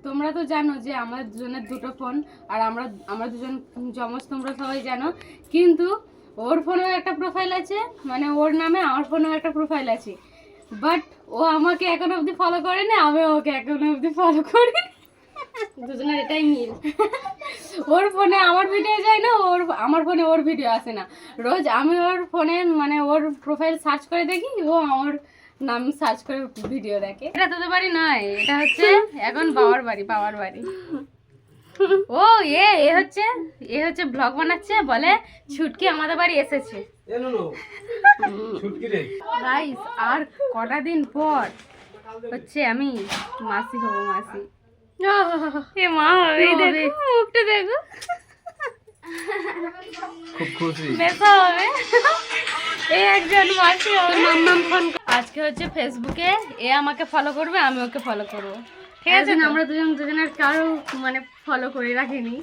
তোমরা তো জানো যে আমার দুজনের দুটো ফোন, আর আমরা দুজন জমজ, তোমরা সবাই জানো। কিন্তু ওর ফোনেও একটা প্রোফাইল আছে, মানে ওর নামে আমার ফোনেও একটা প্রোফাইল আছে, বাট ও আমাকে এখনো অবধি ফলো করেনি, আমি ওকে এখনো অবধি ফলো করি। দুজনের এটাই মিল। ওর ফোনে আমার ভিডিও যায় না, আমার ফোনে ওর ভিডিও আসে না। রোজ আমি ওর ফোনে মানে ওর প্রোফাইল সার্চ করে দেখি, ও আমার নাম সার্চ করে ভিডিও দেখে। এটা তোদের বাড়ি নয়, এটা হচ্ছে এখন বাবার বাড়ি। ও এ হচ্ছে ব্লগ বানাচ্ছে, বলে ছুটকি আমাদের বাড়ি এসেছে। গাইস, আর কটা দিন পর হচ্ছে আমি মাসি হবো, মাসি। এ মা হবে, দেখো মুখটা দেখো, খুব খুশি বেসা হবে। এই একজন মাসি নাম ফোন। আজকে হচ্ছে ফেসবুকে এ আমাকে ফলো করবে, আমি ওকে ফলো করবো, ঠিক আছে? আমরা দুজনের কারো মানে ফলো করে রাখিনি।